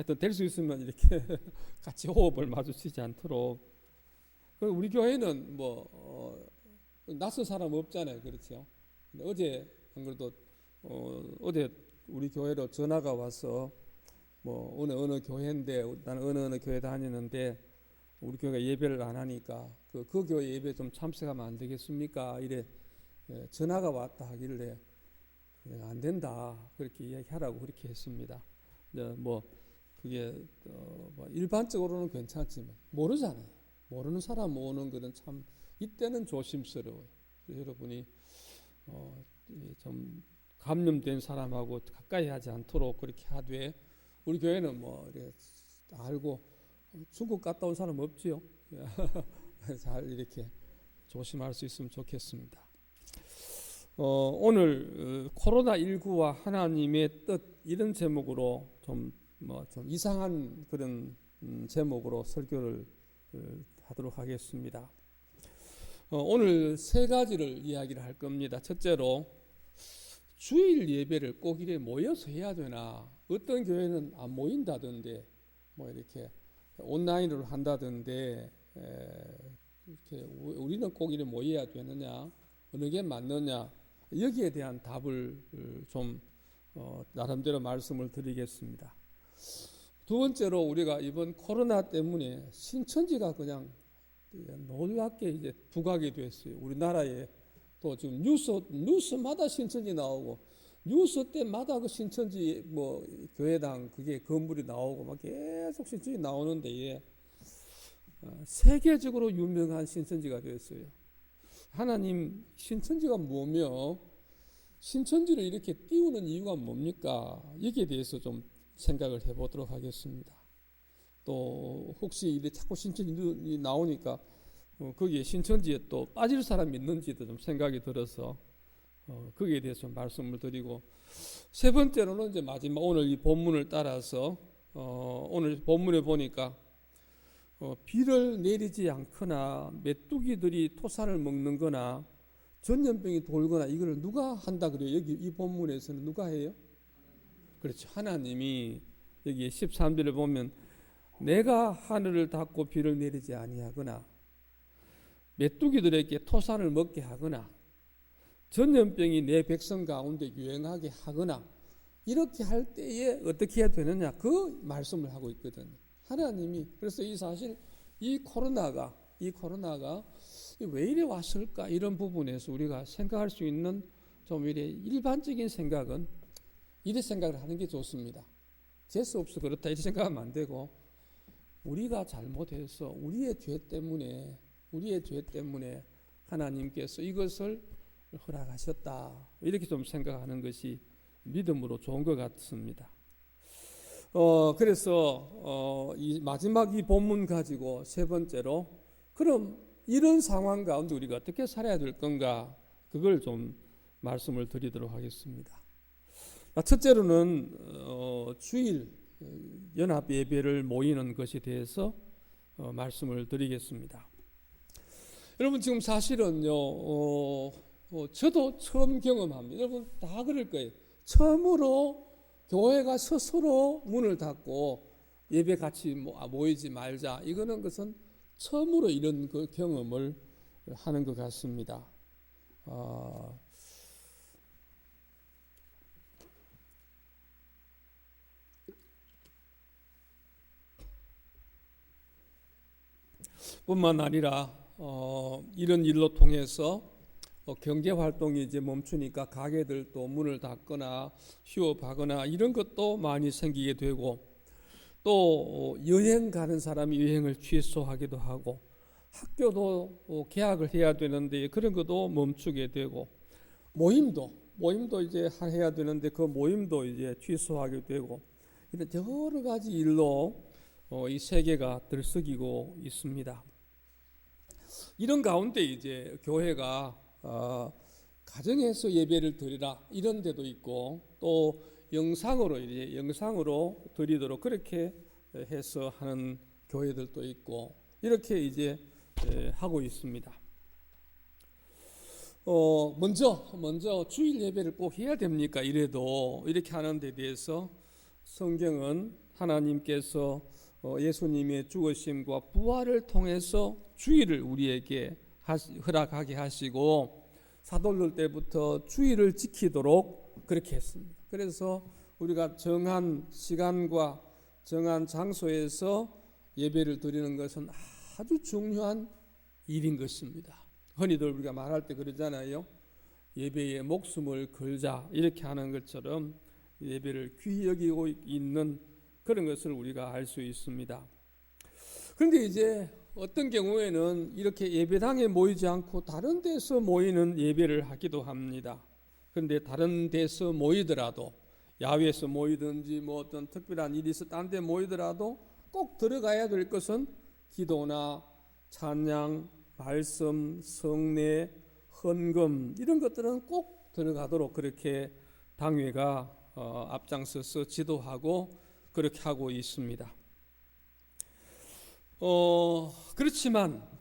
하여튼 될 수 있으면 이렇게 같이 호흡을 마주치지 않도록. 우리 교회는 낯선 사람 없잖아요, 그렇죠? 근데 어제 안 그래도 어제 우리 교회로 전화가 와서 어느 교회인데 나는 어느 교회 다니는데 우리 교회가 예배를 안 하니까 그 교회 예배 좀 참석하면 안 되겠습니까? 이래 전화가 왔다 하길래 안 된다 그렇게 이야기하라고 그렇게 했습니다. 그게 일반적으로는 괜찮지만 모르잖아요. 모르는 사람 오는 것은 참 이때는 조심스러워요. 여러분이 좀 감염된 사람하고 가까이 하지 않도록 그렇게 하되 우리 교회는 이렇게 알고 중국 갔다 온 사람 없지요. 잘 이렇게 조심할 수 있으면 좋겠습니다. 오늘 코로나19와 하나님의 뜻 이런 제목으로 좀 이상한 그런 제목으로 설교를 하도록 하겠습니다. 오늘 세 가지를 이야기를 할 겁니다. 첫째로 주일 예배를 꼭 이래 모여서 해야 되나? 어떤 교회는 안 모인다던데 이렇게 온라인으로 한다던데 이렇게 우리는 꼭 이래 모여야 되느냐? 어느 게 맞느냐? 여기에 대한 답을 좀 나름대로 말씀을 드리겠습니다. 두 번째로 우리가 이번 코로나 때문에 신천지가 그냥 놀랍게 이제 부각이 됐어요. 우리나라에 또 지금 뉴스마다 신천지 나오고 뉴스 때마다 그 신천지 교회당 그게 건물이 나오고 막 계속 신천지 나오는데 세계적으로 유명한 신천지가 됐어요. 하나님 신천지가 뭐며 신천지를 이렇게 띄우는 이유가 뭡니까? 여기에 대해서 좀 생각을 해보도록 하겠습니다. 또 혹시 이래 자꾸 신천지 나오니까 거기에 신천지에 또 빠질 사람이 있는지도 좀 생각이 들어서 거기에 대해서 좀 말씀을 드리고 세 번째로는 이제 마지막 오늘 이 본문을 따라서 오늘 본문에 보니까 비를 내리지 않거나 메뚜기들이 토사를 먹는 거나 전염병이 돌거나 이걸 누가 한다 그래요? 여기 이 본문에서는 누가 해요? 그렇죠. 하나님이 여기 13절을 보면 내가 하늘을 닫고 비를 내리지 아니하거나 메뚜기들에게 토산을 먹게 하거나 전염병이 내 백성 가운데 유행하게 하거나 이렇게 할 때에 어떻게 해야 되느냐 그 말씀을 하고 있거든요. 하나님이 그래서 이 코로나가 왜 이래 왔을까 이런 부분에서 우리가 생각할 수 있는 좀 이래 일반적인 생각은 이래 생각을 하는 게 좋습니다. 재수 없어 그렇다 이렇게 생각하면 안 되고 우리가 잘못해서 우리의 죄 때문에 하나님께서 이것을 허락하셨다 이렇게 좀 생각하는 것이 믿음으로 좋은 것 같습니다. 그래서 이 마지막 이 본문 가지고 세 번째로 그럼 이런 상황 가운데 우리가 어떻게 살아야 될 건가 그걸 좀 말씀을 드리도록 하겠습니다. 첫째로는 주일 연합 예배를 모이는 것에 대해서 말씀을 드리겠습니다. 여러분 지금 사실은요 저도 처음 경험합니다. 여러분 다 그럴 거예요. 처음으로 교회가 스스로 문을 닫고 예배 같이 모이지 말자 이거는 것은 처음으로 이런 그 경험을 하는 것 같습니다. 뿐만 아니라 이런 일로 통해서 경제 활동이 이제 멈추니까 가게들도 문을 닫거나 휴업하거나 이런 것도 많이 생기게 되고 또 여행 가는 사람이 여행을 취소하기도 하고 학교도 개학을 해야 되는데 그런 것도 멈추게 되고 모임도 이제 해야 되는데 그 모임도 이제 취소하게 되고 이런 여러 가지 일로 이 세계가 들썩이고 있습니다. 이런 가운데 이제 교회가 가정에서 예배를 드리라 이런 데도 있고 또 영상으로 드리도록 그렇게 해서 하는 교회들도 있고 이렇게 이제 하고 있습니다. 먼저 주일 예배를 꼭 해야 됩니까? 이래도 이렇게 하는 데 대해서 성경은 하나님께서 예수님의 죽으심과 부활을 통해서 주일을 우리에게 허락하게 하시고 사도들 때부터 주일을 지키도록 그렇게 했습니다. 그래서 우리가 정한 시간과 정한 장소에서 예배를 드리는 것은 아주 중요한 일인 것입니다. 흔히들 우리가 말할 때 그러잖아요. 예배에 목숨을 걸자 이렇게 하는 것처럼 예배를 귀히 여기고 있는 그런 것을 우리가 알 수 있습니다. 그런데 이제 어떤 경우에는 이렇게 예배당에 모이지 않고 다른 데서 모이는 예배를 하기도 합니다. 그런데 다른 데서 모이더라도 야외에서 모이든지 뭐 어떤 특별한 일이 있어 딴 데 모이더라도 꼭 들어가야 될 것은 기도나 찬양, 말씀, 성례, 헌금 이런 것들은 꼭 들어가도록 그렇게 당회가 앞장서서 지도하고 그렇게 하고 있습니다.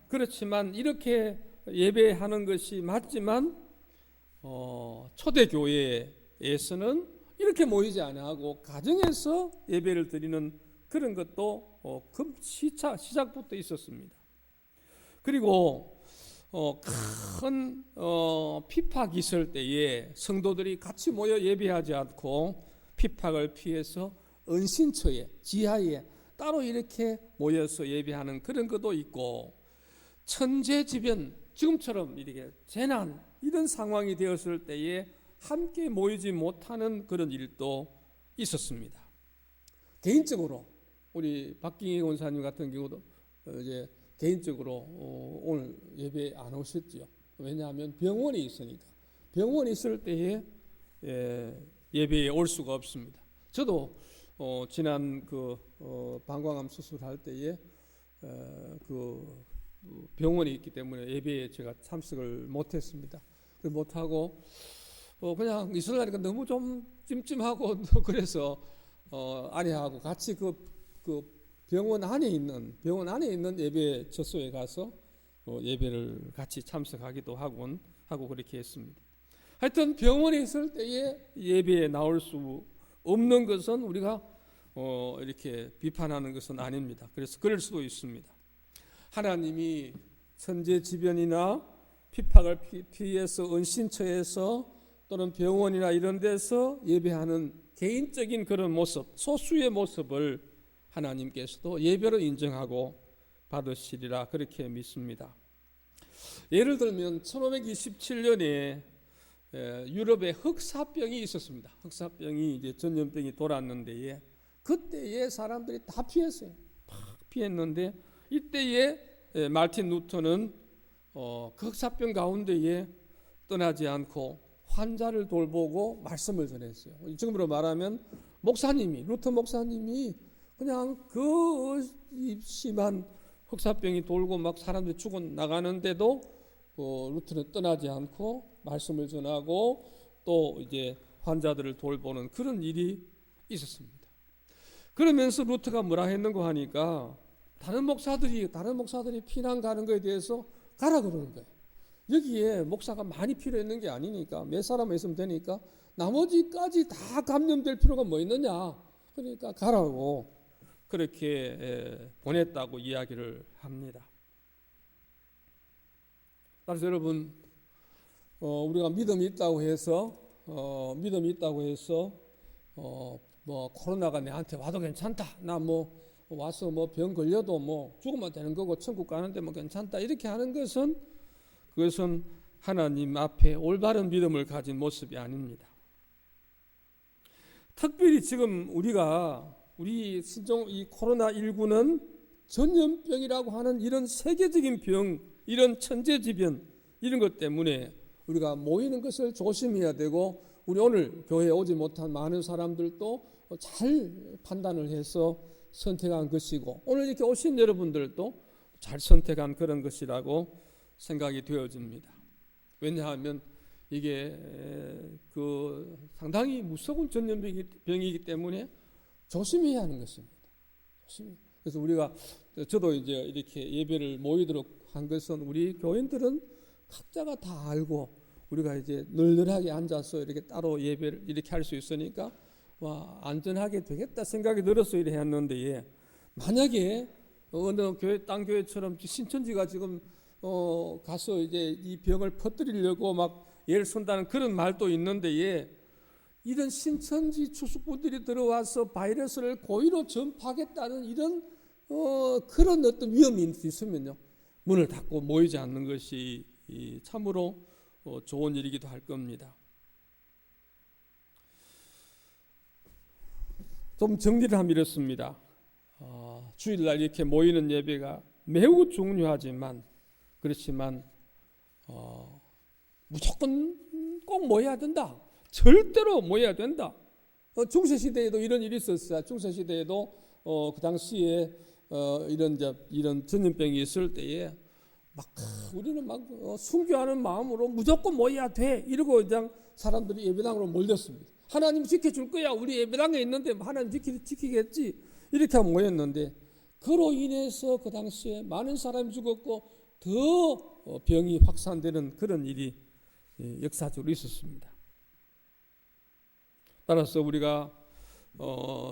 그렇지만 이렇게 예배하는 것이 맞지만 초대교회에서는 이렇게 모이지 않고 가정에서 예배를 드리는 그런 것도 시작부터 있었습니다. 그리고 큰 핍박이 있을 때에 성도들이 같이 모여 예배하지 않고 핍박을 피해서 은신처에 지하에 따로 이렇게 모여서 예배하는 그런 것도 있고 천재지변 지금처럼 이렇게 재난 이런 상황이 되었을 때에 함께 모이지 못하는 그런 일도 있었습니다. 개인적으로 우리 박경희 권사님 같은 경우도 이제 개인적으로 오늘 예배 안 오셨죠. 왜냐하면 병원에 있으니까 병원에 있을 때에 예배에 올 수가 없습니다. 저도 지난 방광암 수술할 때에 그 병원에 있기 때문에 예배에 제가 참석을 못했습니다. 못하고 그냥 있으려니까 너무 좀 찜찜하고 그래서 아내하고 같이 그 병원 안에 있는 예배 처소에 가서 예배를 같이 참석하기도 하고 그렇게 했습니다. 하여튼 병원에 있을 때에 예배에 나올 수 없는 것은 우리가 이렇게 비판하는 것은 아닙니다. 그래서 그럴 수도 있습니다. 하나님이 천재지변이나 핍박을 피해서 은신처에서 또는 병원이나 이런 데서 예배하는 개인적인 그런 모습, 소수의 모습을 하나님께서도 예배로 인정하고 받으시리라 그렇게 믿습니다. 예를 들면 1527년에 유럽에 흑사병이 있었습니다. 흑사병이 이제 전염병이 돌았는데 그때에 사람들이 다 피했어요. 피했는데 이때에 마르틴 루터는 그 흑사병 가운데에 떠나지 않고 환자를 돌보고 말씀을 전했어요. 지금으로 말하면 루터 목사님이 그냥 그 심한 흑사병이 돌고 막 사람들이 죽어 나가는데도 루터는 떠나지 않고 말씀을 전하고 또 이제 환자들을 돌보는 그런 일이 있었습니다. 그러면서 루터가 뭐라 했는가 하니까 다른 목사들이 피난 가는 거에 대해서 가라 그러는 거예요. 여기에 목사가 많이 필요했는 게 아니니까 몇 사람만 있으면 되니까 나머지까지 다 감염될 필요가 뭐 있느냐. 그러니까 가라고 그렇게 보냈다고 이야기를 합니다. 따라서 여러분 우리가 믿음이 있다고 해서 뭐 코로나가 내한테 와도 괜찮다. 나 뭐 와서 뭐 병 걸려도 뭐 죽으면 되는 거고 천국 가는데 뭐 괜찮다. 이렇게 하는 그것은 하나님 앞에 올바른 믿음을 가진 모습이 아닙니다. 특별히 지금 우리 신종 이 코로나19는 전염병이라고 하는 이런 세계적인 병, 이런 천재지변 이런 것 때문에 우리가 모이는 것을 조심해야 되고 우리 오늘 교회에 오지 못한 많은 사람들도 잘 판단을 해서 선택한 것이고 오늘 이렇게 오신 여러분들도 잘 선택한 그런 것이라고 생각이 되어집니다. 왜냐하면 이게 상당히 무서운 전염병이기 때문에 조심해야 하는 것입니다. 그래서 저도 이제 이렇게 예배를 모이도록 한 것은 우리 교인들은 각자가 다 알고 우리가 이제 널널하게 앉아서 이렇게 따로 예배를 이렇게 할 수 있으니까 안전하게 되겠다 생각이 들어서 이래 했는데, 만약에 어느 교회 딴 교회처럼 신천지가 지금 가서 이제 이 병을 퍼뜨리려고 막 애를 쓴다는 그런 말도 있는데, 이런 신천지 추수꾼들이 들어와서 바이러스를 고의로 전파하겠다는 이런 그런 어떤 위험이 있으면요, 문을 닫고 모이지 않는 것이 참으로 좋은 일이기도 할 겁니다. 좀 정리를 하면 이렇습니다. 주일날 이렇게 모이는 예배가 매우 중요하지만, 그렇지만 무조건 꼭 모여야 된다, 절대로 모여야 된다. 중세시대에도 이런 일이 있었어요. 중세시대에도 그 당시에 이런 전염병이 있을 때에 막 우리는 막 순교하는 마음으로 무조건 모여야 돼 이러고 그냥 사람들이 예배당으로 몰렸습니다. 하나님 지켜줄 거야, 우리 예배당에 있는데 하나님 지키겠지, 이렇게 하고 모였는데, 그로 인해서 그 당시에 많은 사람이 죽었고 더 병이 확산되는 그런 일이 역사적으로 있었습니다. 따라서 우리가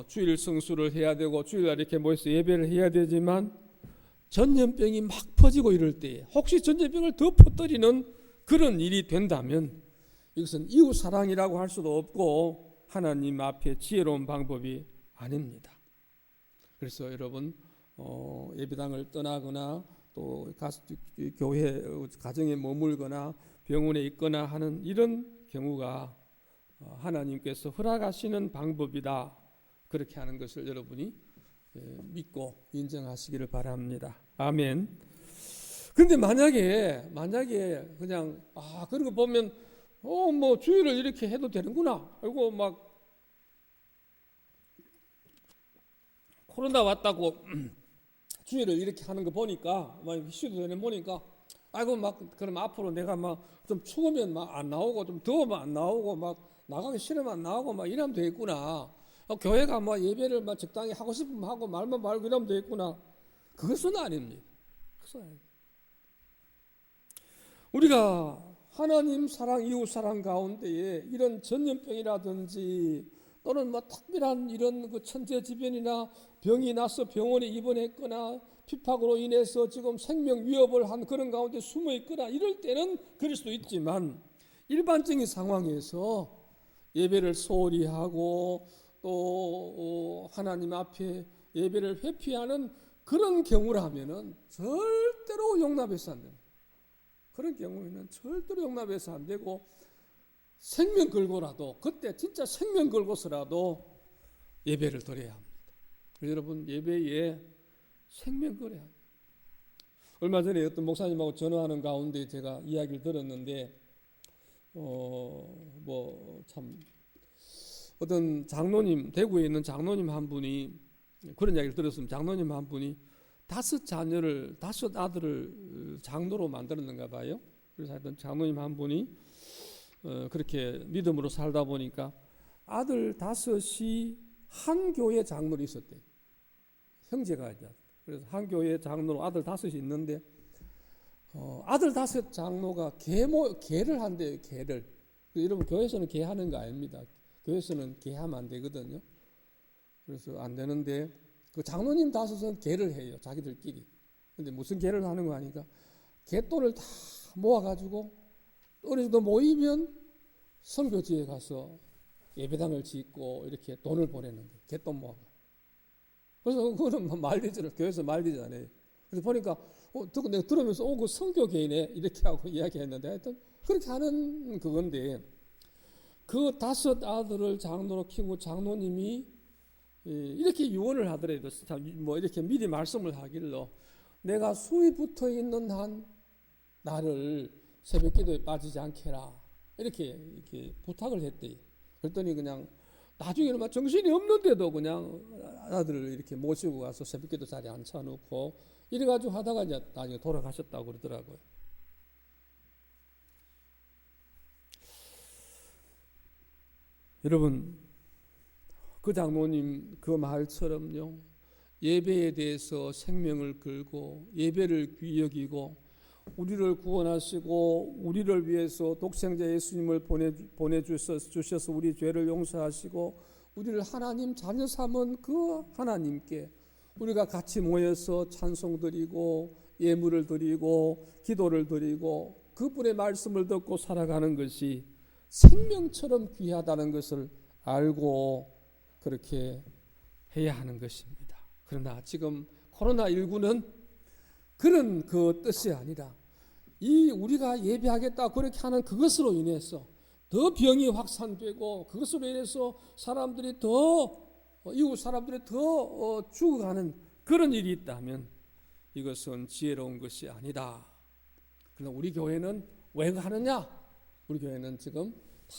주일 성수를 해야 되고 주일날 이렇게 모여서 예배를 해야 되지만, 전염병이 막 퍼지고 이럴 때에 혹시 전염병을 더 퍼뜨리는 그런 일이 된다면 이것은 이웃 사랑이라고 할 수도 없고 하나님 앞에 지혜로운 방법이 아닙니다. 그래서 여러분 예배당을 떠나거나 또 교회 가정에 머물거나 병원에 있거나 하는 이런 경우가 하나님께서 허락하시는 방법이다, 그렇게 하는 것을 여러분이 믿고 인정하시기를 바랍니다. 아멘. 근데 만약에 그냥 그런 거 보면 뭐 주일을 이렇게 해도 되는구나, 그리고 막 코로나 왔다고 주일을 이렇게 하는 거 보니까, 막 이슈도 되는 보니까, 그럼 앞으로 내가 막 좀 추우면 막 안 나오고, 좀 더우면 안 나오고, 막 나가기 싫으면 안 나오고, 막 이러면 되겠구나. 교회가 뭐 예배를 막 적당히 하고 싶으면 하고 말만 말고 이러면 되겠구나. 그것은 아닙니다. 우리가 하나님 사랑, 이웃 사랑 가운데에 이런 전염병이라든지 또는 뭐 특별한 이런 그 천재지변이나 병이 나서 병원에 입원했거나 핍박으로 인해서 지금 생명 위협을 한 그런 가운데 숨어 있거나 이럴 때는 그럴 수도 있지만, 일반적인 상황에서 예배를 소홀히 하고 또 하나님 앞에 예배를 회피하는 그런 경우라면은 절대로 용납해서 안 됩니다. 그런 경우에는 절대로 용납해서 안 되고, 생명 걸고라도, 그때 진짜 생명 걸고서라도 예배를 드려야 합니다. 여러분, 예배에 생명 걸어야 합니다. 얼마 전에 어떤 목사님하고 전화하는 가운데 제가 이야기를 들었는데, 어떤 장로님, 대구에 있는 장로님 한 분이 그런 이야기를 들었습니다. 장로님 한 분이 5 아들을 장로로 만들었는가 봐요. 그래서 하여튼 장로님 한 분이 그렇게 믿음으로 살다 보니까 아들 5이 한 교회 장로로 있었대요. 형제가 이제. 그래서 한 교회 장로로 아들 5이 있는데, 아들 5 장로가 개를 한대요. 개를. 여러분, 교회에서는 개하는 거 아닙니다. 교회에서는 개하면 안 되거든요. 그래서 안 되는데, 그 장로님 5은 개를 해요, 자기들끼리. 근데 무슨 개를 하는 거 아니까 개돈을 다 모아가지고 어느 정도 모이면 선교지에 가서 예배당을 짓고 이렇게 돈을 보내는 거예요. 개돈 모아가. 그래서 그거는 말리지를, 교회에서 말리지 않아요. 그래서 보니까 내가 들으면서 그 선교계이네 이렇게 하고 이야기했는데, 하여튼 그렇게 하는 그건데, 그 5 아들을 장로로 키우고 장로님이 이렇게 유언을 하더라도, 뭐 이렇게 미리 말씀을 하길로, 내가 숨이 붙어 있는 한 나를 새벽기도에 빠지지 않게 해라, 이렇게 부탁을 했대요. 그랬더니 그냥 나중에는 막 정신이 없는데도 그냥 아들을 이렇게 모시고 가서 새벽기도 자리에 앉혀놓고 이래가지고 하다가 이제 나중에 돌아가셨다고 그러더라고요. 여러분, 그 장로님 그 말처럼요, 예배에 대해서 생명을 걸고 예배를 귀히 여기고 우리를 구원하시고 우리를 위해서 독생자 예수님을 보내주셔서 우리 죄를 용서하시고 우리를 하나님 자녀 삼은 그 하나님께 우리가 같이 모여서 찬송 드리고 예물을 드리고 기도를 드리고 그분의 말씀을 듣고 살아가는 것이 생명처럼 귀하다는 것을 알고 그렇게 해야 하는 것입니다. 그러나 지금 코로나19는 그런 그 뜻이 아니라 이 우리가 예배하겠다 그렇게 하는 그것으로 인해서 더 병이 확산되고 그것으로 인해서 사람들이 더 이웃 사람들이 더 죽어가는 그런 일이 있다면 이것은 지혜로운 것이 아니다. 그러나 우리 교회는 왜 하느냐? 우리 교회는 지금 다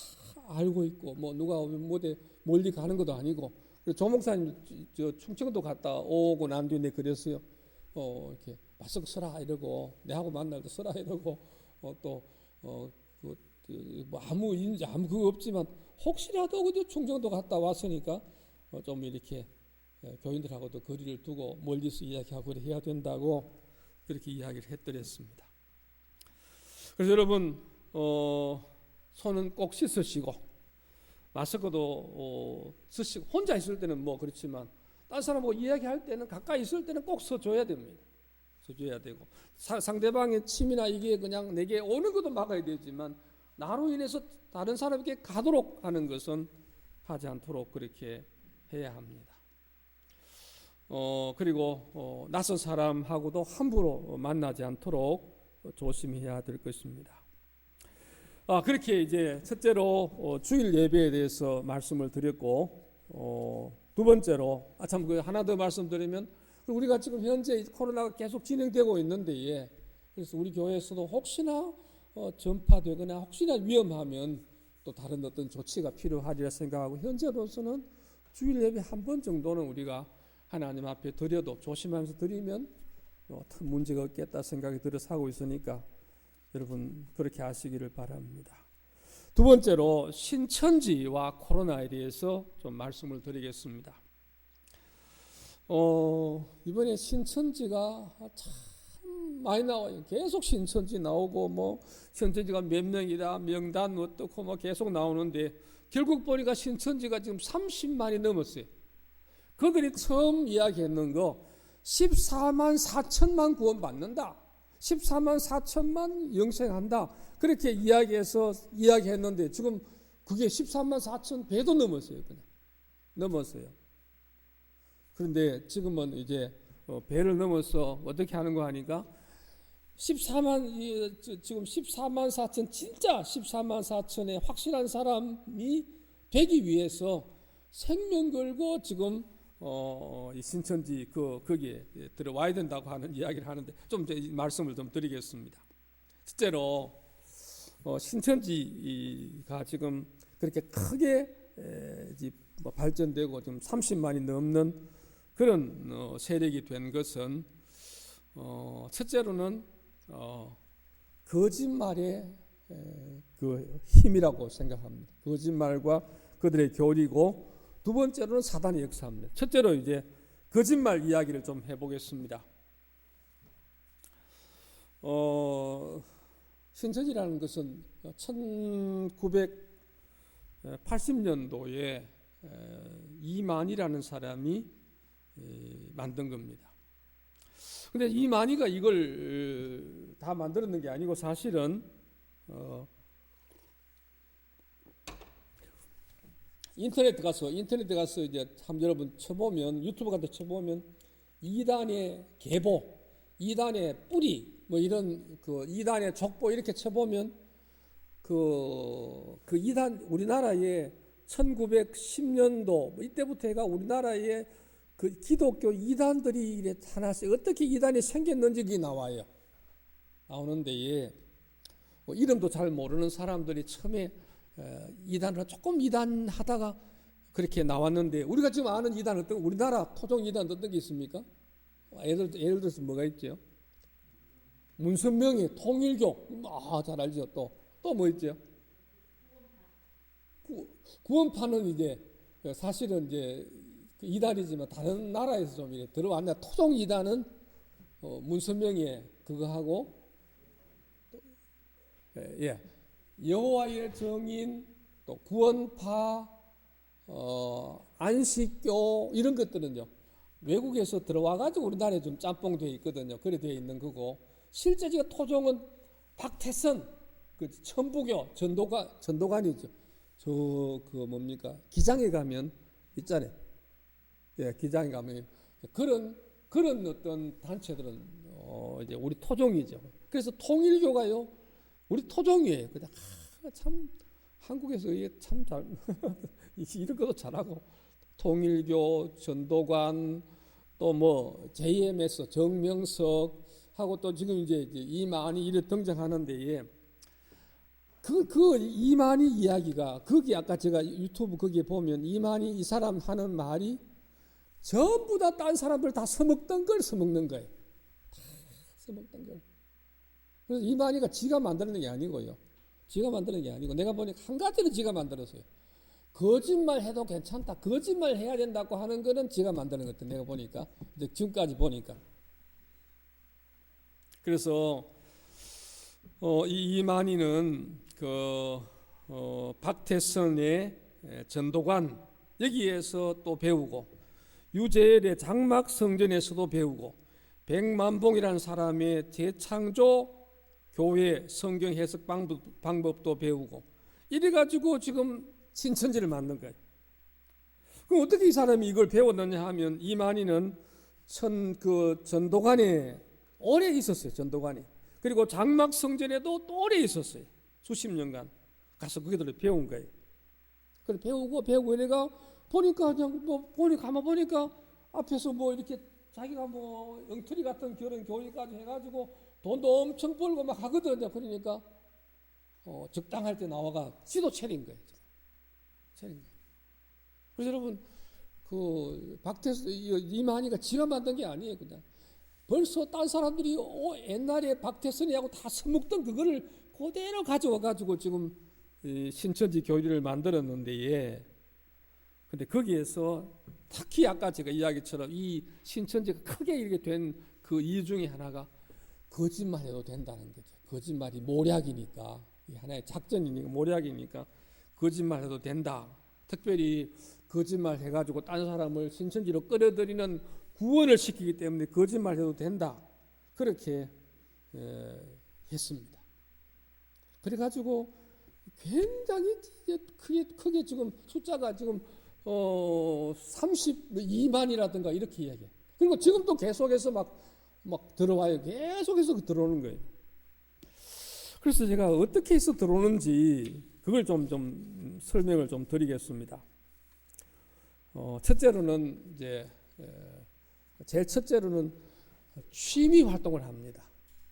알고 있고 뭐 누가 뭐대 멀리 가는 것도 아니고 조 목사님 저 충청도 갔다 오고 난 뒤에 그랬어요. 이렇게 마스크 써라 이러고 내하고 만날 때 써라 이러고 뭐 아무 그거 없지만 혹시라도 그저 충청도 갔다 왔으니까 좀 이렇게 교인들하고도 거리를 두고 멀리서 이야기하고 해야 된다고 그렇게 이야기를 했더랬습니다. 그래서 여러분 손은 꼭 씻으시고 마스크도 쓰시고 혼자 있을 때는 뭐 그렇지만 다른 사람하고 이야기할 때는 가까이 있을 때는 꼭 써줘야 됩니다. 써줘야 되고 상대방의 침이나 이게 그냥 내게 오는 것도 막아야 되지만 나로 인해서 다른 사람에게 가도록 하는 것은 하지 않도록 그렇게 해야 합니다. 그리고 낯선 사람하고도 함부로 만나지 않도록 조심해야 될 것입니다. 그렇게 이제 첫째로 주일 예배에 대해서 말씀을 드렸고 두 번째로 참 그 하나 더 말씀드리면 우리가 지금 현재 코로나가 계속 진행되고 있는데 그래서 우리 교회에서도 혹시나 전파되거나 혹시나 위험하면 또 다른 어떤 조치가 필요하리라 생각하고 현재로서는 주일 예배 한 번 정도는 우리가 하나님 앞에 드려도 조심하면서 드리면 큰 문제가 없겠다 생각이 들어서 하고 있으니까 여러분 그렇게 하시기를 바랍니다. 두 번째로 신천지와 코로나에 대해서 좀 말씀을 드리겠습니다. 이번에 신천지가 참 많이 나와요. 계속 신천지 나오고 뭐 신천지가 몇 명이다 명단 어떻고 뭐 계속 나오는데 결국 보니까 신천지가 지금 30만이 넘었어요. 그들이 처음 이야기했는 거 14만 4천만 구원 받는다. 14만 4천만 영생한다. 그렇게 이야기했는데 지금 그게 14만 4천 배도 넘었어요. 그냥 넘었어요. 그런데 지금은 이제 배를 넘어서 어떻게 하는 거 하니까 14만 지금 14만 4천 진짜 14만 4천의 확실한 사람이 되기 위해서 생명 걸고 지금 이 신천지 거기에 들어와야 된다고 하는 이야기를 하는데 좀 말씀을 좀 드리겠습니다. 실제로 신천지가 지금 그렇게 크게 발전되고 지금 30만이 넘는 그런 세력이 된 것은 첫째로는 거짓말의 그 힘이라고 생각합니다. 거짓말과 그들의 교리고 두 번째로는 사단의 역사입니다. 첫째로 이제 거짓말 이야기를 좀 해보겠습니다. 신천지라는 것은 1980년도에 이만희라는 사람이 만든 겁니다. 근데 이만희가 이걸 다 만들었는 게 아니고 사실은 인터넷에 가서 이제 참 여러분 쳐보면 유튜브 같은 데 쳐보면 이단의 계보, 이단의 뿌리 뭐 이런 그 이단의 족보 이렇게 쳐보면 그 이단 우리나라에 1910년도 뭐 이때부터 해가 우리나라에 그 기독교 이단들이 이래 하나씩 어떻게 이단이 생겼는지 그게 나와요. 나오는데 뭐 이름도 잘 모르는 사람들이 처음에 이단을 조금 이단하다가 그렇게 나왔는데 우리가 지금 아는 이단 어떤 우리나라 토종 이단 어떤 게 있습니까? 예를 들어서 뭐가 있죠? 문선명의 통일교 잘 알죠. 또 뭐 있죠? 구원파는 이제 사실은 이제 이단이지만 다른 나라에서 좀 이렇게 들어왔는데 토종 이단은 문선명의 그거 하고 여호와의 정인 또 구원파 안식교 이런 것들은요 외국에서 들어와가지고 우리나라에 좀 짬뽕되어 있거든요. 그래 되어 있는 거고 실제 지금 토종은 박태선 그 천부교 전도관이죠. 저 그 뭡니까 기장에 가면 있잖아요. 예, 기장에 가면 그런 어떤 단체들은 이제 우리 토종이죠. 그래서 통일교가요 우리 토종이에요. 그냥 참 한국에서 이게 참 잘 이런 것도 잘하고 통일교 전도관 또 뭐 JMS 정명석 하고 또 지금 이제 이만희 이래 등장하는데 그 이만희 이야기가 거기 아까 제가 유튜브 거기에 보면 이만희 이 사람 하는 말이 전부 다 딴 사람들 다 써먹던 걸 써먹는 거예요. 다 써먹던 걸. 그래서 이만희가 지가 만드는 게 아니고요. 지가 만드는 게 아니고 내가 보니까 한 가지는 지가 만들었어요. 거짓말 해도 괜찮다. 거짓말 해야 된다고 하는 거는 지가 만드는 것 같아요. 내가 보니까 이제 지금까지 보니까. 그래서 이 이만희는 박태선의 전도관 여기에서 또 배우고 유재열의 장막 성전에서도 배우고 백만봉이라는 사람의 재창조 교회 성경 해석 방법도 배우고 이래가지고 지금 신천지를 만든 거예요. 그럼 어떻게 이 사람이 이걸 배웠느냐 하면 이만희는 전도관에 오래 있었어요. 전도관에. 그리고 장막 성전에도 또 오래 있었어요. 수십 년간 가서 그들을 배운 거예요. 그래 배우고 이래가 보니까 그냥 가만 보니까 앞에서 뭐 이렇게 자기가 뭐 영투리 같은 그런 교육까지 해가지고 돈도 엄청 벌고 막 하거든요. 그러니까 적당할 때 나와가 지도 차린 거예요. 그래서 여러분 이만희가 지가 만든 게 아니에요. 그냥 벌써 딴 사람들이 옛날에 박태선이하고 다 써먹던 그거를 그대로 가져와가지고 지금 신천지 교리를 만들었는데 근데 거기에서 특히 아까 제가 이야기처럼 이 신천지가 크게 이렇게 된 그 이유 중에 하나가 거짓말해도 된다는 거죠. 거짓말이 모략이니까 하나의 작전이니까 모략이니까 거짓말해도 된다. 특별히 거짓말 해가지고 딴 사람을 신천지로 끌어들이는 구원을 시키기 때문에 거짓말해도 된다. 그렇게 했습니다. 그래가지고 굉장히 크게 지금 숫자가 지금 32만이라든가 이렇게 이야기해요. 그리고 지금 또 계속해서 막 들어와요. 계속해서 들어오는 거예요. 그래서 제가 어떻게 해서 들어오는지 그걸 좀 설명을 좀 드리겠습니다. 첫째로는 제일 첫째로는 취미 활동을 합니다.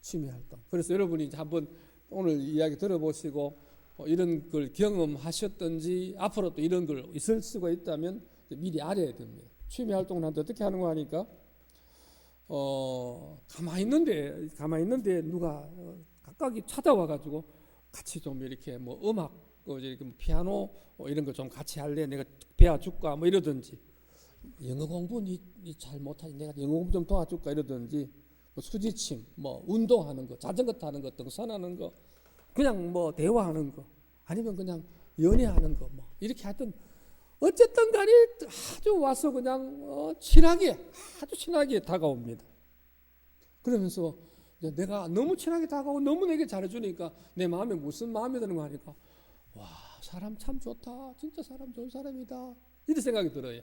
취미 활동. 그래서 여러분이 한번 오늘 이야기 들어보시고 이런 걸 경험하셨든지 앞으로 또 이런 걸 있을 수가 있다면 미리 알아야 됩니다. 취미 활동을 하는데 어떻게 하는 거 하니까 가만히 있는데 누가 각각이 찾아와가지고 같이 좀 이렇게 뭐 음악 이렇게 뭐 피아노 이런 거 좀 같이 할래? 내가 배워줄까? 뭐 이러든지 영어 공부 니 잘 못하지 내가 영어 공부 좀 도와줄까? 이러든지 뭐 수지침, 뭐 운동하는 거, 자전거 타는 거, 등산하는 거, 그냥 뭐 대화하는 거, 아니면 그냥 연애하는 거, 뭐 이렇게 하여튼 어쨌든 간에 아주 와서 그냥 아주 친하게 다가옵니다. 그러면서 내가 너무 친하게 다가오고 너무 내게 잘해주니까 내 마음에 무슨 마음이 드는 거 하니까 와 사람 참 좋다. 진짜 사람 좋은 사람이다. 이런 생각이 들어요.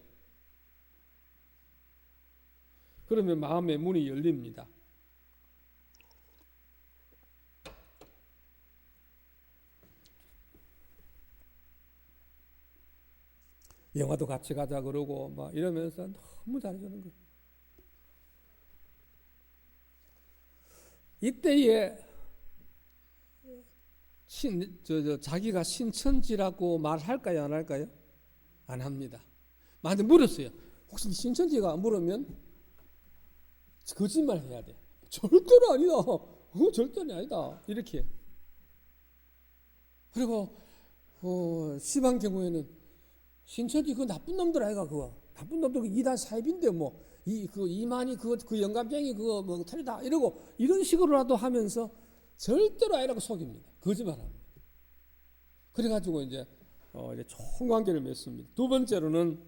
그러면 마음의 문이 열립니다. 영화도 같이 가자 그러고 막 이러면서 너무 잘해주는 거예요. 이때에 자기가 신천지라고 말할까요? 안 할까요? 안 합니다. 나한테 물었어요. 혹시 신천지가 물으면 거짓말 해야 돼. 절대로 아니다. 절대로 아니다. 이렇게. 그리고 심한 경우에는 신천지 그 나쁜 놈들 아이가 그거 나쁜 놈들 그 이단 사입인데 뭐 이만희 그 영감쟁이 그거 뭐 틀리다 이러고 이런 식으로라도 하면서 절대로 아니라고 속입니다. 거짓말합니다. 그래가지고 이제 이제 좋은 관계를 맺습니다. 두 번째로는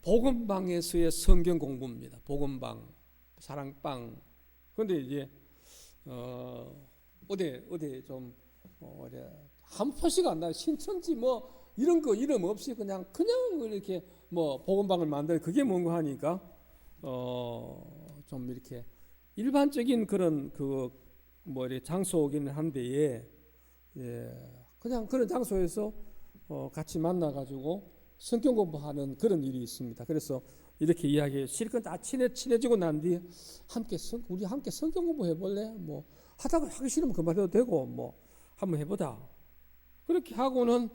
복음방에서의 성경 공부입니다. 복음방, 사랑방. 그런데 이제 어디 좀 한 표시가 안 나요. 신천지 뭐 이런 거 이름 없이 그냥 이렇게 뭐 복음방을 만들 그게 뭔가 하니까 좀 이렇게 일반적인 그런 장소이긴 한데 그냥 그런 장소에서 같이 만나 가지고 성경 공부하는 그런 일이 있습니다. 그래서 이렇게 이야기해요. 실컷 다 친해지고 난 뒤에 우리 함께 성경 공부 해볼래? 뭐 하다가 하기 싫으면 그만해도 되고 뭐 한번 해보자. 그렇게 하고는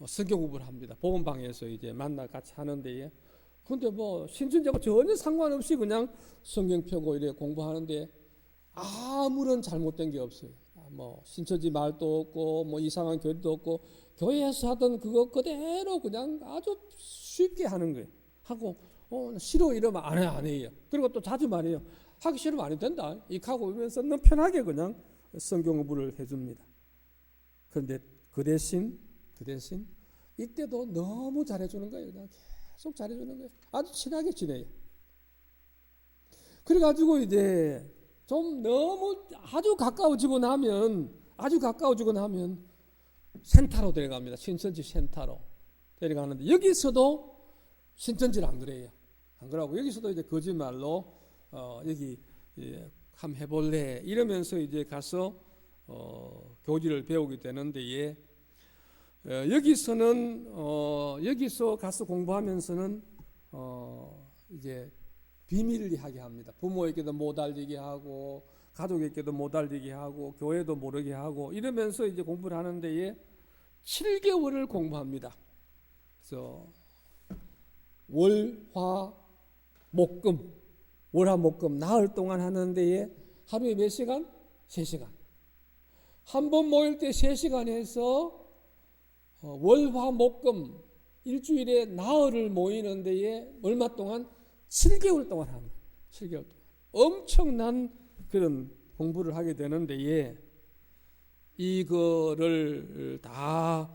성경 공부를 합니다. 복음방에서 이제 만나 같이 하는데, 근데 뭐 신천지하고 전혀 상관없이 그냥 성경 펴고 이래 공부하는데 아무런 잘못된 게 없어요. 뭐 신천지 말도 없고 뭐 이상한 교리도 없고 교회에서 하던 그거 그대로 그냥 아주 쉽게 하는 거예요. 하고 싫어 이러면 안 해요. 그리고 또 자주 말해요. 하기 싫으면 안 해도 된다. 이하고 이러면서 너무 편하게 그냥 성경 공부를 해줍니다. 그런데 그 대신 이때도 너무 잘해주는 거예요. 그냥 계속 잘해주는 거예요. 아주 친하게 지내요. 그래가지고 이제 좀 너무 아주 가까워지고 나면 센터로 데려갑니다. 신천지 센터로 데려가는데 여기서도 신천지는 안 그래요. 안 그러고 여기서도 이제 거짓말로 여기 한번 해볼래 이러면서 이제 가서 교리를 배우게 되는데 여기서 가서 공부하면서는 이제 비밀리하게 합니다. 부모에게도 못 알리게 하고 가족에게도 못 알리게 하고 교회도 모르게 하고 이러면서 이제 공부를 하는데 7개월을 공부합니다. 그래서 월화목금 나흘 동안 하는데 하루에 몇 시간? 3시간. 한 번 모일 때 3시간 해서 월화목금 일주일에 나흘을 모이는 데에 얼마 동안? 7개월 동안 합니다. 7개월 동안. 엄청난 그런 공부를 하게 되는데 이거를 다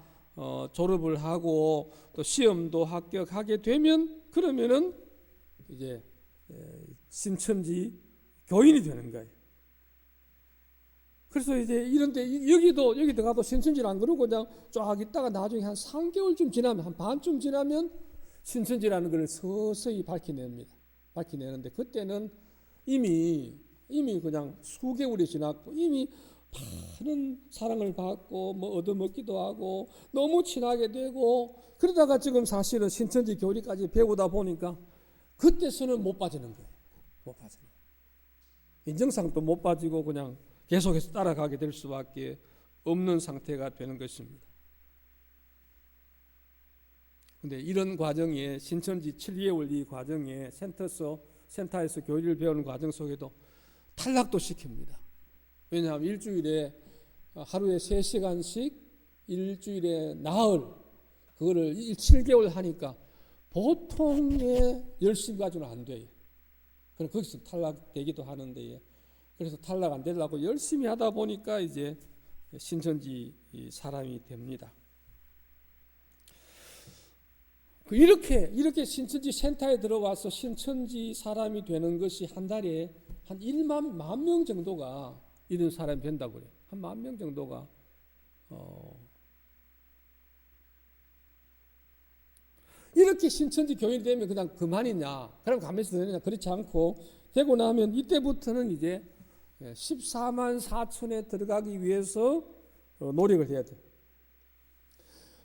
졸업을 하고 또 시험도 합격하게 되면 그러면은 이제 신천지 교인이 되는 거예요. 그래서 이제 이런데 여기도 가도 신천지를 안 그러고 그냥 쫙 있다가 나중에 한 3개월쯤 지나면 한 반쯤 지나면 신천지라는 걸 서서히 밝혀내는데 그때는 이미 그냥 수개월이 지났고 이미 많은 사랑을 받고 뭐 얻어먹기도 하고 너무 친하게 되고 그러다가 지금 사실은 신천지 교리까지 배우다 보니까 그때서는 못 빠지는 거예요. 못 빠지는. 인정상도 못 빠지고 그냥 계속해서 따라가게 될 수밖에 없는 상태가 되는 것입니다. 근데 이런 과정에 신천지 7개월 이 과정에 센터에서 교리를 배우는 과정 속에도 탈락도 시킵니다. 왜냐하면 일주일에 하루에 3시간씩 일주일에 나흘 그거를 7개월 하니까 보통의 열심히 가지고는 안 돼요. 그럼 거기서 탈락되기도 하는데 그래서 탈락 안 되려고 열심히 하다 보니까 이제 신천지 사람이 됩니다. 이렇게 신천지 센터에 들어와서 신천지 사람이 되는 것이 한 달에 한 1만 명 정도가 이런 사람이 된다고 그래요. 한 10,000명 정도가 이렇게 신천지 교인이 되면 그냥 그만이냐? 그럼 가만히 있어도 되느냐? 그렇지 않고 되고 나면 이때부터는 이제 14만 4천에 들어가기 위해서 노력을 해야 돼요.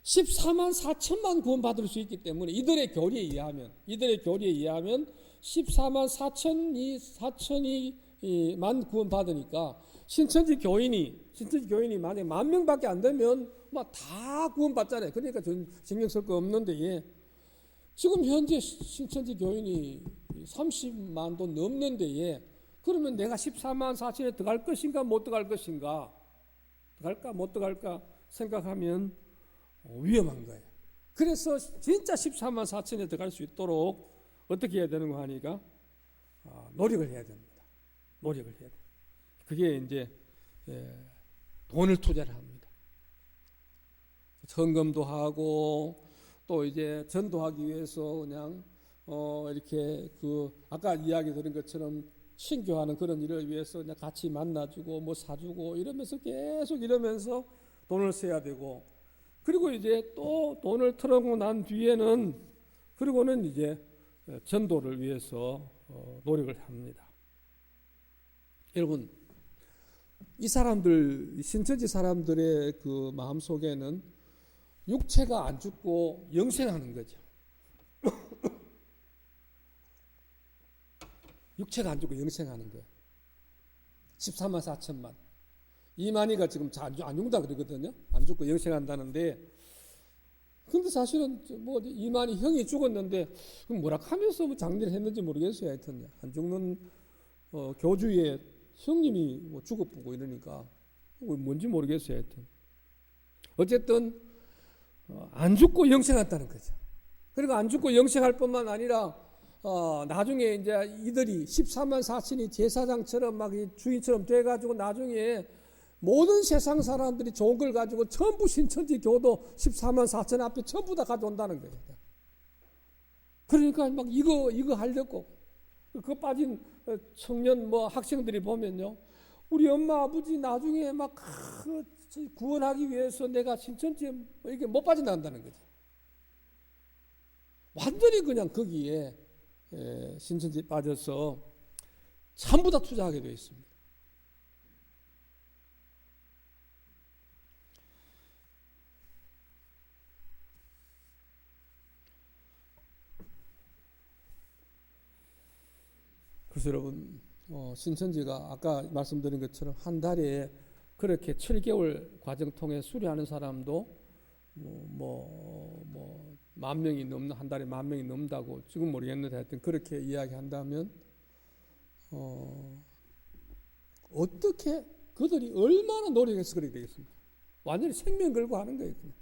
14만 4천만 구원 받을 수 있기 때문에 이들의 교리에 의하면 14만 4천이만 구원 받으니까 신천지 교인이 만약에 10,000명밖에 안 되면 막 다 구원 받잖아요. 그러니까 신경 쓸 거 없는데 지금 현재 신천지 교인이 30만도 넘는데 그러면 내가 14만 4천에 들어갈 것인가 못 들어갈 것인가 들어갈까 못 들어갈까 생각하면 위험한 거예요. 그래서 진짜 14만 4천에 들어갈 수 있도록 어떻게 해야 되는 거 하니까 노력을 해야 됩니다. 노력을 해야 돼요. 그게 이제 돈을 투자를 합니다. 헌금도 하고 또 이제 전도하기 위해서 그냥 이렇게 그 아까 이야기 들은 것처럼 신교하는 그런 일을 위해서 그냥 같이 만나주고 뭐 사주고 이러면서 계속 이러면서 돈을 써야 되고, 그리고 이제 또 돈을 털어놓고 난 뒤에는 그리고는 이제 전도를 위해서 노력을 합니다. 여러분, 이 사람들, 신천지 사람들의 그 마음 속에는 육체가 안 죽고 영생하는 거죠. 육체가 안 죽고 영생하는 거예요. 14만 4천만. 이만희가 지금 안 죽는다 그러거든요. 안 죽고 영생한다는데, 근데 사실은 뭐 이만희 형이 죽었는데 뭐라 하면서 뭐 장례를 했는지 모르겠어요. 하여튼 안 죽는 교주의 형님이 뭐 죽어보고 이러니까 뭔지 모르겠어요. 하여튼 어쨌든 안 죽고 영생한다는 거죠. 그리고 안 죽고 영생할 뿐만 아니라 나중에 이제 이들이 14만 4천이 제사장처럼 막 주인처럼 돼가지고 나중에 모든 세상 사람들이 좋은 걸 가지고 전부 신천지 교도 14만 4천 앞에 전부 다 가져온다는 거예요. 그러니까 막 이거 하려고 그 빠진 청년 뭐 학생들이 보면요, 우리 엄마 아버지 나중에 막 구원하기 위해서 내가 신천지에 이게 못 빠져나간다는 거죠. 완전히 그냥 거기에 신천지 빠져서 전부 다 투자하게 되어 있습니다. 그래서 여러분, 신천지가 아까 말씀드린 것처럼 한 달에 그렇게 7개월 과정 통해 수료하는 사람도 뭐 10,000명이 넘는, 한 달에 10,000명이 넘는다고 지금 모르겠는데 하여튼 그렇게 이야기한다면 어떻게 그들이 얼마나 노력해서 그렇게 되겠습니까? 완전히 생명 걸고 하는 거예요. 그냥.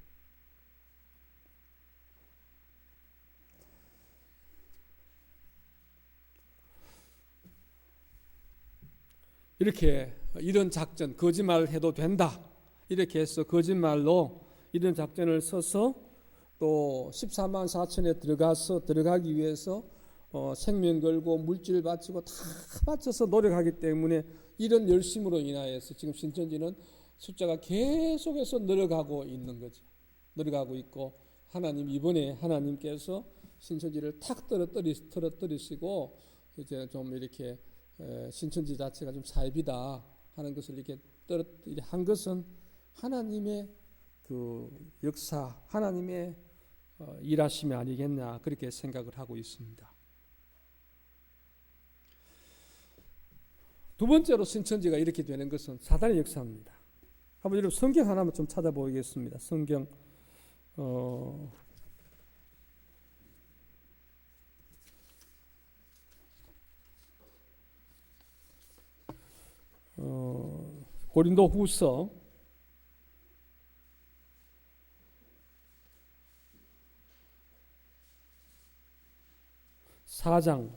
이렇게 이런 작전, 거짓말을 해도 된다 이렇게 해서 거짓말로 이런 작전을 써서 또 14만 4천에 들어가기 위해서 생명 걸고 물질 바치고 다 바쳐서 노력하기 때문에 이런 열심으로 인하여서 지금 신천지는 숫자가 계속해서 늘어가고 있는 거죠. 늘어가고 있고, 이번에 하나님께서 신천지를 탁 떨어뜨리시고 이제 좀 이렇게 신천지 자체가 좀 사입이다 하는 것을 이렇게 한 것은 하나님의 그 역사, 하나님의 일하심이 아니겠냐 그렇게 생각을 하고 있습니다. 두 번째로 신천지가 이렇게 되는 것은 사단의 역사입니다. 한번 여러분 성경 하나만 좀 찾아보겠습니다. 성경 고린도후서 4장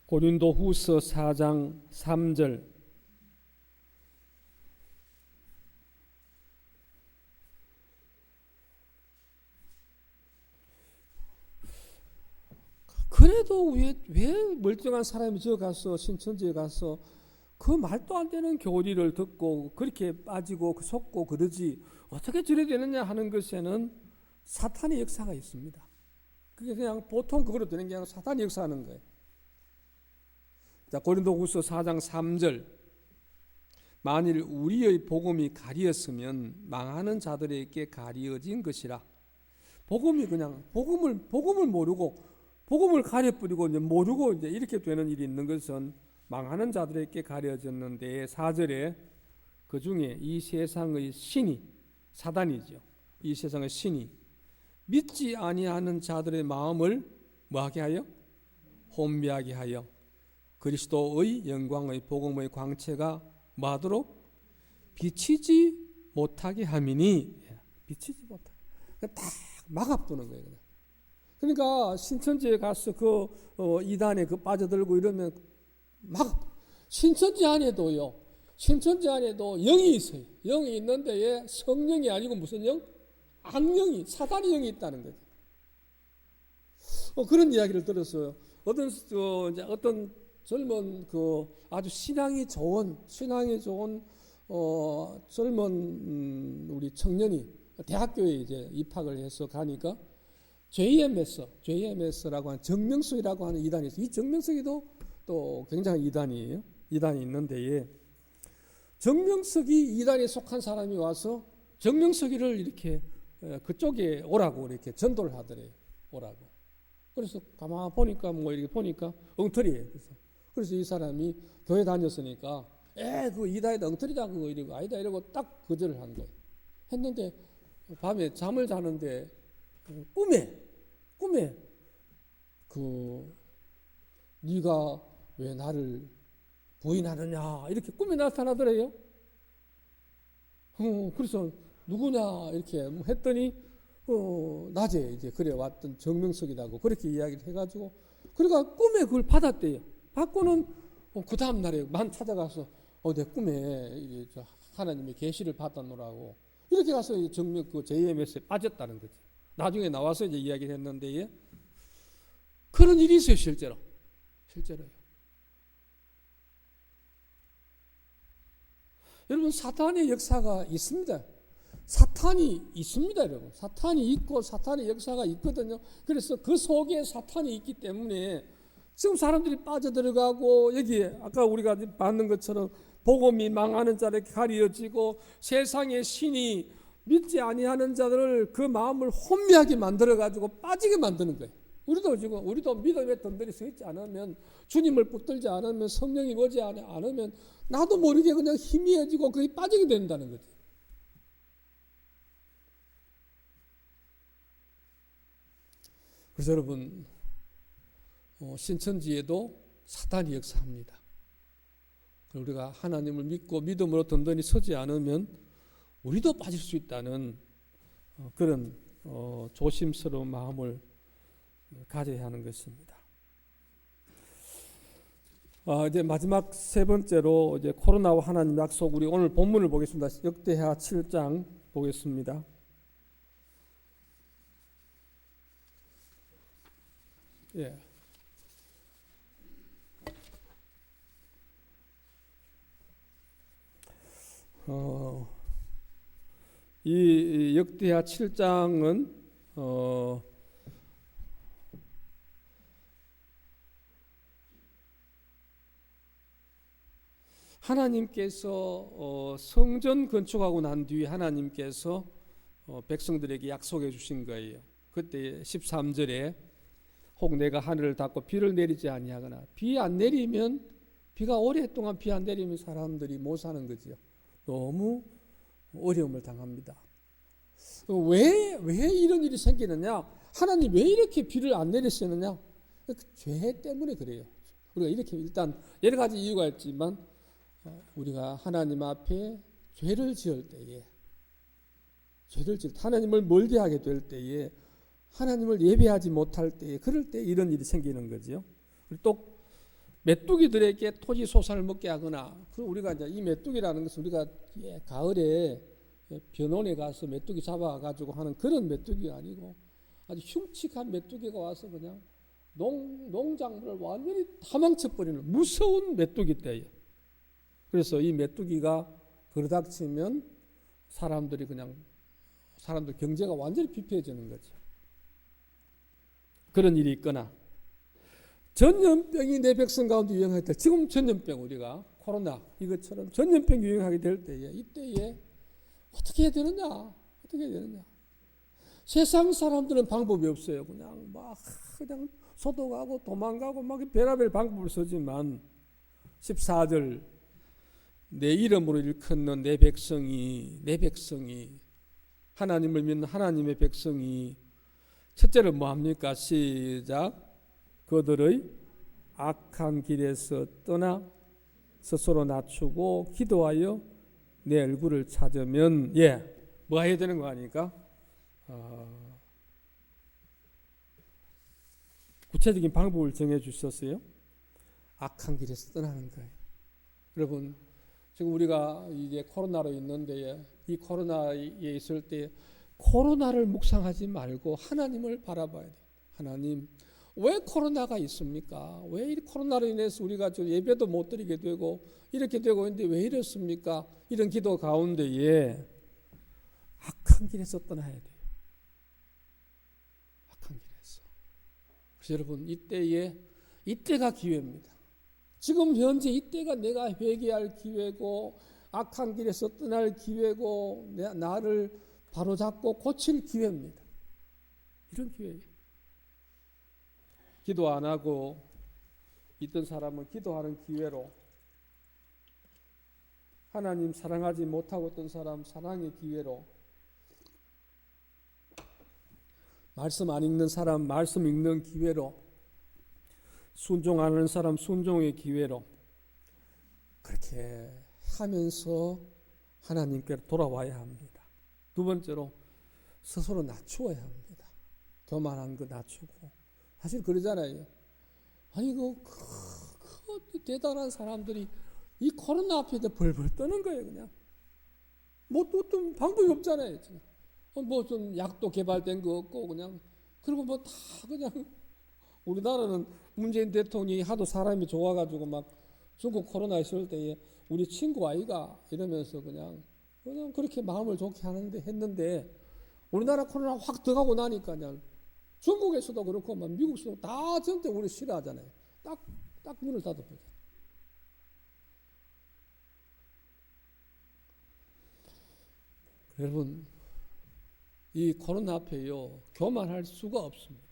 고린도후서 4장 3절 그래도 왜 멀쩡한 사람이 저 가서 신천지에 가서 그 말도 안 되는 교리를 듣고 그렇게 빠지고 속고 그러지 어떻게 저래 되느냐 하는 것에는 사탄의 역사가 있습니다. 그게 그냥 보통 그거로 되는 게 아니라 사탄이 역사하는 거예요. 자, 고린도후서 4장 3절 만일 우리의 복음이 가리었으면 망하는 자들에게 가리어진 것이라. 복음이 그냥 복음을 모르고 복음을 가려뿌리고 이제 모르고 이제 이렇게 되는 일이 있는 것은 망하는 자들에게 가려졌는데 4절에 그 중에 이 세상의 신이 사단이죠. 이 세상의 신이 믿지 아니하는 자들의 마음을 뭐하게 하여? 혼미하게 하여 그리스도의 영광의 복음의 광채가 뭐하도록? 비치지 못하게 함이니. 비치지 못하게 딱 막아두는 거예요. 그냥. 그러니까 신천지에 가서 이단에 빠져들고 이러면 막 신천지 안에도 영이 있어요. 영이 있는데 예, 성령이 아니고 무슨 영? 악령이, 사단의 영이 있다는 거죠. 그런 이야기를 들었어요. 어떤 젊은 아주 신앙이 좋은 젊은 우리 청년이 대학교에 이제 입학을 해서 가니까 JMS라고 하는 정명석이라고 하는 이단이 있어요. 이 정명석이도 또 굉장히 이단이에요. 이단이 있는데 정명석이 이단에 속한 사람이 와서 정명석이를 이렇게 그쪽에 오라고 이렇게 전도를 하더래요. 오라고. 그래서 가만 보니까 이렇게 보니까 엉터리예요. 그래서 이 사람이 교회 다녔으니까 그 이단에다 엉터리다 그거 이러고 아니다 이러고 딱 거절을 한 거예요. 했는데 밤에 잠을 자는데 꿈에 네가 왜 나를 부인하느냐 이렇게 꿈에 나타나더래요. 그래서 누구냐 이렇게 했더니 낮에 이제 그래 왔던 정명석이라고 그렇게 이야기를 해가지고 그러니까 꿈에 그걸 받았대요. 받고는 그 다음 날에 찾아가서 내 꿈에 하나님의 계시를 받았노라고 이렇게 가서 JMS에 빠졌다는 거지. 나중에 나와서 이제 이야기를 했는데 그런 일이 있어요. 실제로요. 여러분 사탄의 역사가 있습니다. 여러분. 사탄이 있고 사탄의 역사가 있거든요. 그래서 그 속에 사탄이 있기 때문에 지금 사람들이 빠져들어가고 여기에 아까 우리가 봤는 것처럼 복음이 망하는 자를 가리어지고 세상의 신이 믿지 아니하는 자들을 그 마음을 혼미하게 만들어가지고 빠지게 만드는 거예요. 우리도 믿음에 던들이 서 있지 않으면 주님을 붙들지 않으면 성령이 오지 않으면 나도 모르게 그냥 희미해지고 거기 빠지게 된다는 거지. 그래서 여러분 신천지에도 사탄이 역사합니다. 우리가 하나님을 믿고 믿음으로 든든히 서지 않으면 우리도 빠질 수 있다는 그런 조심스러운 마음을 가져야 하는 것입니다. 이제 마지막 세 번째로 이제 코로나와 하나님 약속 우리 오늘 본문을 보겠습니다. 역대하 7장 보겠습니다. 예. 이 역대하 7장은 하나님께서 성전 건축하고 난 뒤에 하나님께서 백성들에게 약속해 주신 거예요. 그때 13절에 혹 내가 하늘을 닫고 비를 내리지 아니하거나 비 안 내리면 비가 오랫동안 비 안 내리면 사람들이 못 사는 거죠. 너무 어려움을 당합니다. 왜 이런 일이 생기느냐? 하나님 왜 이렇게 비를 안 내리시느냐? 죄 때문에 그래요. 우리가 이렇게 일단 여러 가지 이유가 있지만 우리가 하나님 앞에 죄를 지을 때에 하나님을 멀게 하게 될 때에 하나님을 예배하지 못할 때에 그럴 때 이런 일이 생기는 거죠. 또 메뚜기들에게 토지 소산을 먹게 하거나 우리가 이제 이 메뚜기라는 것은 우리가 가을에 변온에 가서 메뚜기 잡아가지고 하는 그런 메뚜기가 아니고 아주 흉측한 메뚜기가 와서 그냥 농작물을 완전히 다 망쳐버리는 무서운 메뚜기 때예요. 그래서 이 메뚜기가 그러닥치면 사람들 경제가 완전히 피폐해지는 거죠. 그런 일이 있거나 전염병이 내 백성 가운데 유행할 때 지금 전염병 우리가 코로나 이것처럼 전염병이 유행하게 될 때에 이때에 어떻게 해야 되느냐? 세상 사람들은 방법이 없어요. 그냥 소독하고 도망가고 별의별 방법을 쓰지만 14절 내 이름으로 일컫는 내 백성이 하나님을 믿는 하나님의 백성이 첫째로 뭐합니까? 시작. 그들의 악한 길에서 떠나 스스로 낮추고 기도하여 내 얼굴을 찾으면 뭐 해야 되는 거 아닙니까? 구체적인 방법을 정해 주셨어요. 악한 길에서 떠나는 거예요. 여러분, 지금 우리가 이제 코로나로 있는데 이 코로나에 있을 때 코로나를 묵상하지 말고 하나님을 바라봐야 돼요. 하나님, 왜 코로나가 있습니까? 왜 이 코로나로 인해서 우리가 좀 예배도 못 드리게 되고 이렇게 되고 있는데 왜 이렇습니까? 이런 기도 가운데에 악한 길에서 떠나야 돼요. 악한 길에서. 그래서 여러분, 이때가 기회입니다. 지금 현재 이때가 내가 회개할 기회고 악한 길에서 떠날 기회고 나를 바로잡고 고칠 기회입니다. 이런 기회예요. 기도 안 하고 있던 사람은 기도하는 기회로, 하나님 사랑하지 못하고 있던 사람 사랑의 기회로, 말씀 안 읽는 사람 말씀 읽는 기회로, 순종하는 사람 순종의 기회로, 그렇게 하면서 하나님께로 돌아와야 합니다. 두 번째로 스스로 낮추어야 합니다. 교만한 거 낮추고. 사실 그러잖아요. 아니 그 대단한 사람들이 이 코로나 앞에서 벌벌 떠는 거예요. 그냥 뭐 어떤 방법이 없잖아요. 뭐 좀 약도 개발된 거 없고 그냥, 그리고 뭐 다 그냥, 우리나라는 문재인 대통령이 하도 사람이 좋아가지고 막 중국 코로나 있을 때에 우리 친구 아이가 이러면서 그냥 그렇게 마음을 좋게 했는데 우리나라 코로나 확 들어가고 나니까 그냥 중국에서도 그렇고 막 미국에서도 다 전체 우리 싫어하잖아요. 딱 문을 닫아보자. 여러분, 이 코로나 앞에요 교만할 수가 없습니다.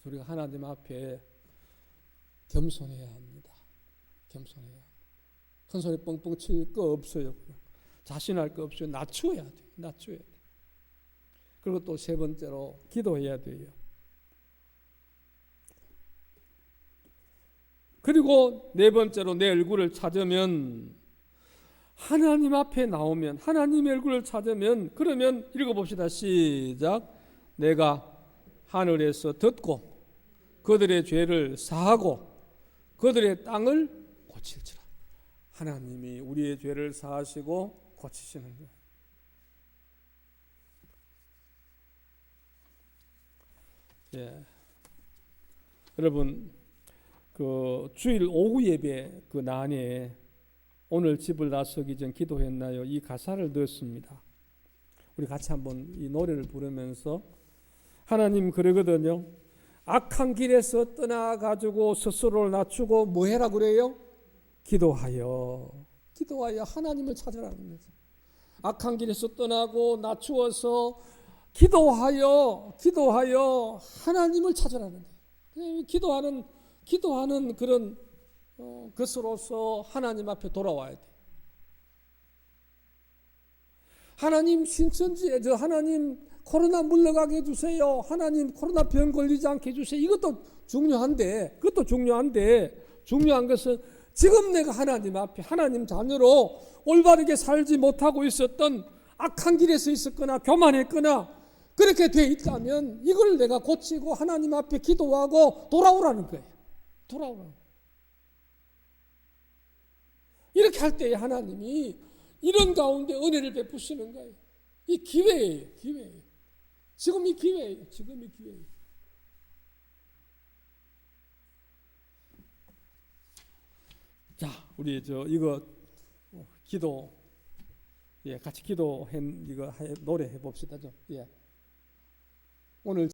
우리가 하나님 앞에 겸손해야 합니다. 겸손해야 합니다. 큰 소리 뻥뻥 칠 거 없어요. 자신할 거 없어요. 낮추어야 돼요. 낮추어야 돼요. 그리고 또 세 번째로 기도해야 돼요. 그리고 네 번째로 내 얼굴을 찾으면, 하나님 앞에 나오면, 하나님의 얼굴을 찾으면, 그러면 읽어봅시다. 시작. 내가 하늘에서 듣고 그들의 죄를 사하고 그들의 땅을 고칠지라. 하나님이 우리의 죄를 사하시고 고치시는 거예요. 예. 여러분, 그 주일 오후 예배 그 난에 오늘 집을 나서기 전 기도했나요? 이 가사를 넣었습니다. 우리 같이 한번 이 노래를 부르면서, 하나님 그러거든요. 악한 길에서 떠나가지고 스스로를 낮추고 뭐 해라 그래요? 기도하여 하나님을 찾으라는 거죠. 악한 길에서 떠나고 낮추어서 기도하여 하나님을 찾으라는 거예요. 기도하는 그런 것으로서 하나님 앞에 돌아와야 돼. 하나님 신천지에 하나님 코로나 물러가게 해주세요. 하나님 코로나 병 걸리지 않게 해주세요. 이것도 중요한데 중요한 것은 지금 내가 하나님 앞에 하나님 자녀로 올바르게 살지 못하고 있었던, 악한 길에서 있었거나 교만했거나 그렇게 돼 있다면 이걸 내가 고치고 하나님 앞에 기도하고 돌아오라는 거예요. 돌아오라는 거예요. 이렇게 할 때에 하나님이 이런 가운데 은혜를 베푸시는 거예요. 이 기회예요. 지금이 기회예요. 자, 우리 이거 기도, 같이 기도 이거 노래 해봅시다. 좀. 오늘